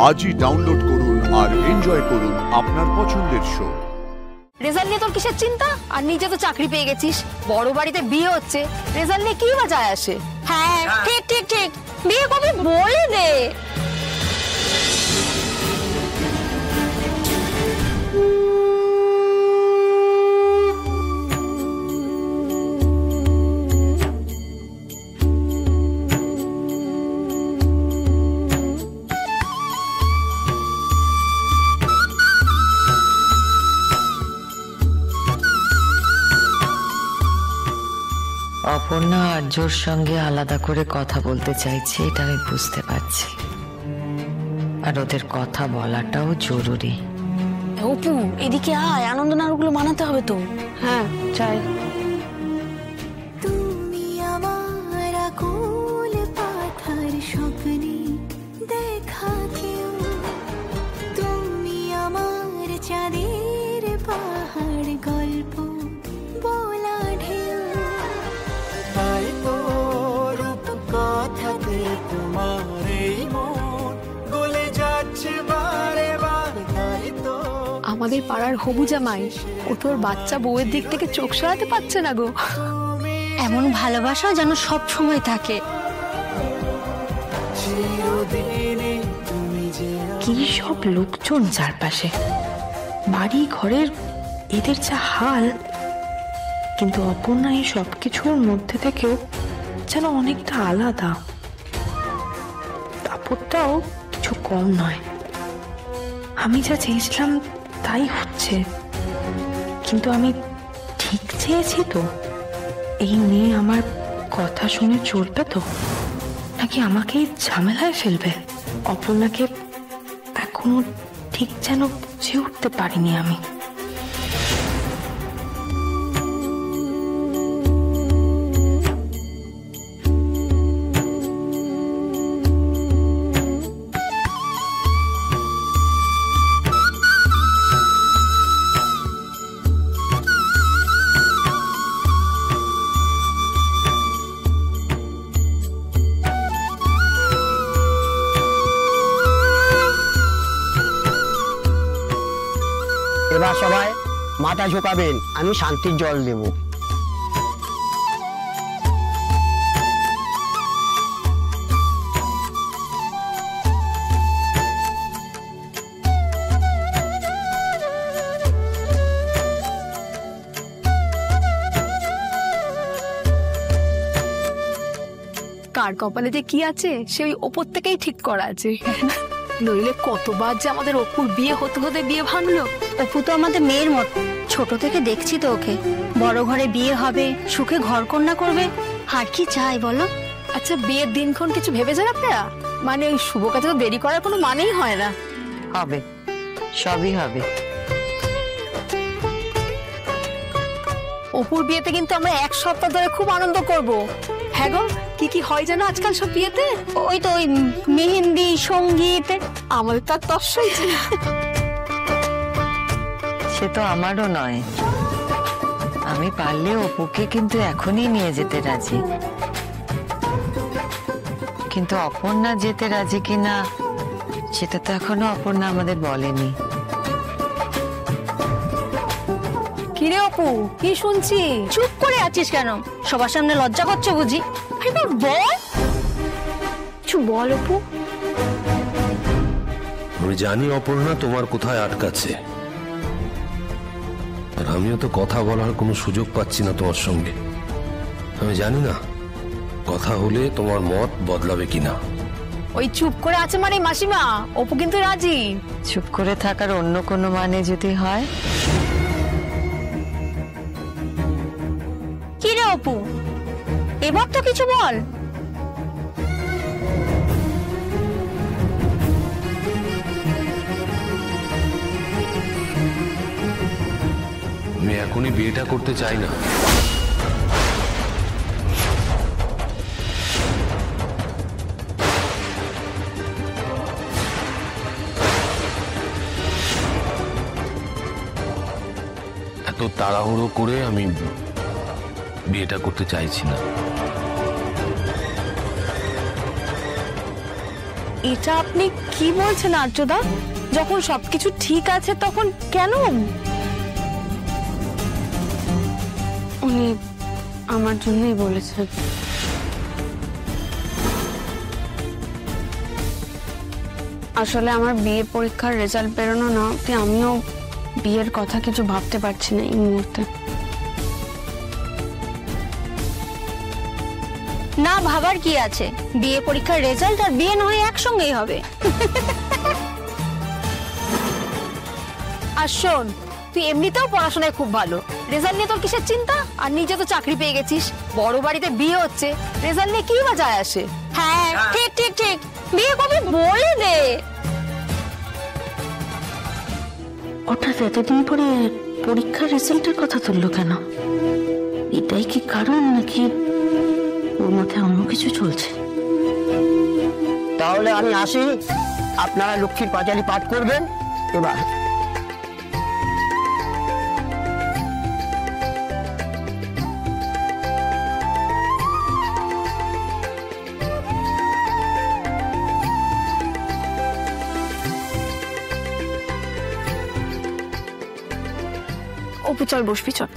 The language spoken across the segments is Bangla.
আজই ডাউনলোড করুন আর এনজয় করুন আপনার পছন্দের শো। রেজাল্ট নিয়ে তোর কিসের চিন্তা? আর নিজে তো চাকরি পেয়ে গেছিস, বড় বাড়িতে বিয়ে হচ্ছে, রেজাল্ট নিয়ে কি বা যায় আসে? হ্যাঁ ঠিক ঠিক ঠিক, বিয়ে কবে বলে দে। অপর্ণা আর্যর সঙ্গে আলাদা করে কথা বলতে চাইছে, এটা আমি বুঝতে পারছি, আর ওদের কথা বলাটাও জরুরি। অপু এদিকে আয়, আনন্দ নাড়ুগুলো বানাতে হবে তো। হ্যাঁ চাই। তুমি আমার আকুল পাথার স্বপ্নে দেখা কেউ, তুমি আমার চাঁদের পাহাড় গল্প বলা ঢেউ, তাই তো রূপ কথাতে তোমার এই মন গলে যাচ্ছে বারে বার, তাই তো আমাদের পাড়ার হবু জামাই, ও তোর বাচ্চা বউয়ের দিক থেকে চোখ সরাতে পারছে না গো। এমন ভালোবাসা যেন সব সময় থাকে। কি সব লোকজন চারপাশে, বাড়ি ঘরের এদের যা হাল, কিন্তু অপর্ণা এই সবকিছুর মধ্যে থেকেও যেন অনেকটা আলাদা। দাপটটাও কিছু কম নয়। আমি যা চেয়েছিলাম তাই হচ্ছে, কিন্তু আমি ঠিক চেয়েছি তো? এই মেয়ে আমার কথা শুনে চলবে তো, নাকি আমাকে ঝামেলায় ফেলবে? অপর্ণাকে এখনো ঠিক যেন বুঝে উঠতে পারিনি আমি। এবার সবাই মাথা ঝোঁকাবেন, আমি শান্তির জল দেব। কার কপালে যে কি আছে সে ওই ওপর থেকেই ঠিক করা আছে। নইলে কতবার যে আমাদের অপুর বিয়ে হতে হতে বিয়ে ভাঙলো। অপু তো আমাদের মেয়ের মত, ছোট থেকে দেখছি তো ওকে। বড় ঘরে বিয়ে হবে, সুখে ঘর কন্যা করবে, আর কি চাই বলো? আচ্ছা বিয়ের দিনক্ষণ কিছু ভেবেছেন আপনারা? মানে ওই শুভ কাজে তো দেরি করার কোনো মানেই হয় না। হবে, সবই হবে। অপুর বিয়েতে কিন্তু আমরা 1 সপ্তাহ ধরে খুব আনন্দ করব। হ্যাঁ গো, কি কি হয় জানো আজকাল সব বিয়েতে? ওই তো ওই মেহেন্দি, সঙ্গীত, আমাদের তো আর তস্যই ছিল। সে তো আমারও নয়, আমি পারলে অপুকে কিন্তু এখনই নিয়ে যেতে রাজি, কিন্তু অপর্ণা যেতে রাজি কিনা সেটা তো এখনো অপর্ণা আমাদের বলেনি। কিরে অপু, কি শুনছি? চুপ করে আছিস কেন? সবার সামনে লজ্জা করছো বুঝি? এবার বল, কিছু বল অপু। আমি জানি অপর্ণা তোমার কোথায় আটকাচ্ছে, আর আমিও তো কথা বলার কোনো সুযোগ পাচ্ছি না তোমার সঙ্গে। আমি জানি না কথা হলে তোমার মত বদলাবে কিনা। ওই চুপ করে আছে মানে মাসিমা, অপু কিন্তু রাজি। চুপ করে থাকার অন্য কোনো মানে যদি হয়? কি রে অপু, এবার তো কিছু বল। আমি এখনই বিয়েটা করতে চাই না। এত তাড়াহুড়ো করে আমি বিয়েটা করতে চাইছি না। এটা আপনি কি বলছেন আর্যদা? যখন সবকিছু ঠিক আছে তখন কেন? উনি আমার জন্যই বলেছেন। আসলে আমার বিয়ে পরীক্ষার রেজাল্ট বেরোনো না অবধি আমিও বিয়ের কথা কিছু ভাবতে পারছি না এই মুহূর্তে। না ভাবার কি আছে, বিয়ে পরীক্ষার রেজাল্ট আর বিয়ে নয় একসঙ্গেই হবে। আর শোন, তুই এমনিতেও পড়াশোনায় খুব ভালো, রেজাল্ট নিয়ে তোর কিসের চিন্তা? আর নিজে তো চাকরি পেয়ে গেছিস, বড় বাড়িতে বিয়ে হচ্ছে, রেজাল্ট নিয়ে কি বা যায় আসে? হ্যাঁ ঠিক ঠিক ঠিক, বিয়ে কবে বলে দে। হঠাৎ এতদিন পরে পরীক্ষার রেজাল্টের কথা তুললো কেন? এটাই কি কারণ, নাকি ওর মাথায় অন্য কিছু চলছে? তাহলে আমি আসি, আপনারা লক্ষ্মীর পাঁচালী পাঠ করবেন এবার। অপু চল বসবি, চল।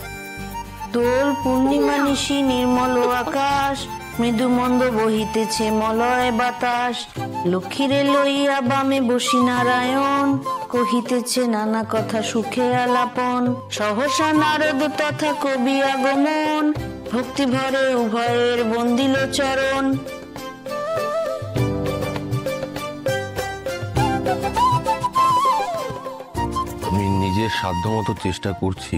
দোল পূর্ণিমা নিশি নির্মল আকাশ, মৃদু মন্দ বহিতেছে মলয় বাতাস, লক্ষ্মীরে লইয়া বামে বসি নারায়ণ, কহিতেছে নানা কথা সুখে আলাপন, সহসা নারদ তথা কবি আগমন, ভক্তি ভরে উভয়ের বন্দিল চরণ। আমি নিজের সাধ্যমতো চেষ্টা করছি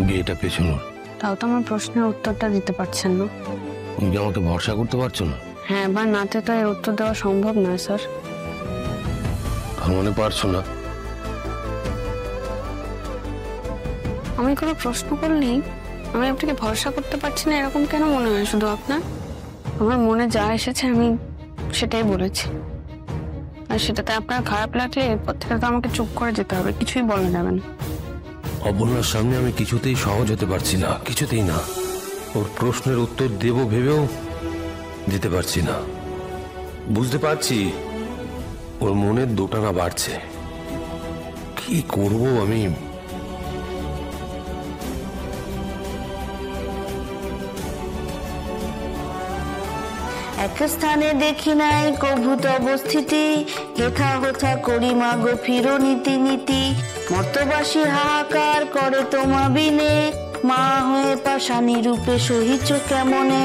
বিয়েটা পেছনোর। তাও তো আমার প্রশ্নের উত্তরটা দিতে পারছেন না। তুমি কি আমাকে ভরসা করতে পারছো না? হ্যাঁ বা নাতে তো এর উত্তর দেওয়া সম্ভব নয় স্যার। তার মানে পারছো না? আমি কোনো প্রশ্ন করলেই আমি আপনাকে ভরসা করতে পারছি না এরকম কেন মনে হয় শুধু আপনার? আমার মনে যা এসেছে আমি সেটাই বলেছি, আর সেটাতে আপনার খারাপ লাগলে এরপর থেকে তো আমাকে চুপ করে যেতে হবে, কিছুই বলা যাবে না। অপর্ণার সামনে আমি কিছুতেই সহজ হতে পারছি না, কিছুতেই না। ওর প্রশ্নের উত্তর দেব ভেবেও দিতে পারছি না। বুঝতে পারছি ওর মনের দোটানা বাড়ছে, কি করব আমি? এক স্থানে দেখি নাই কভূত অবস্থিতি, হেথা হোথা করি মাগো ফিরো নীতি নীতি, মর্তবাসী হাহাকার করে তোমা বিনে, মা হয়ে পাশানি রূপে সহিছ কেমনে,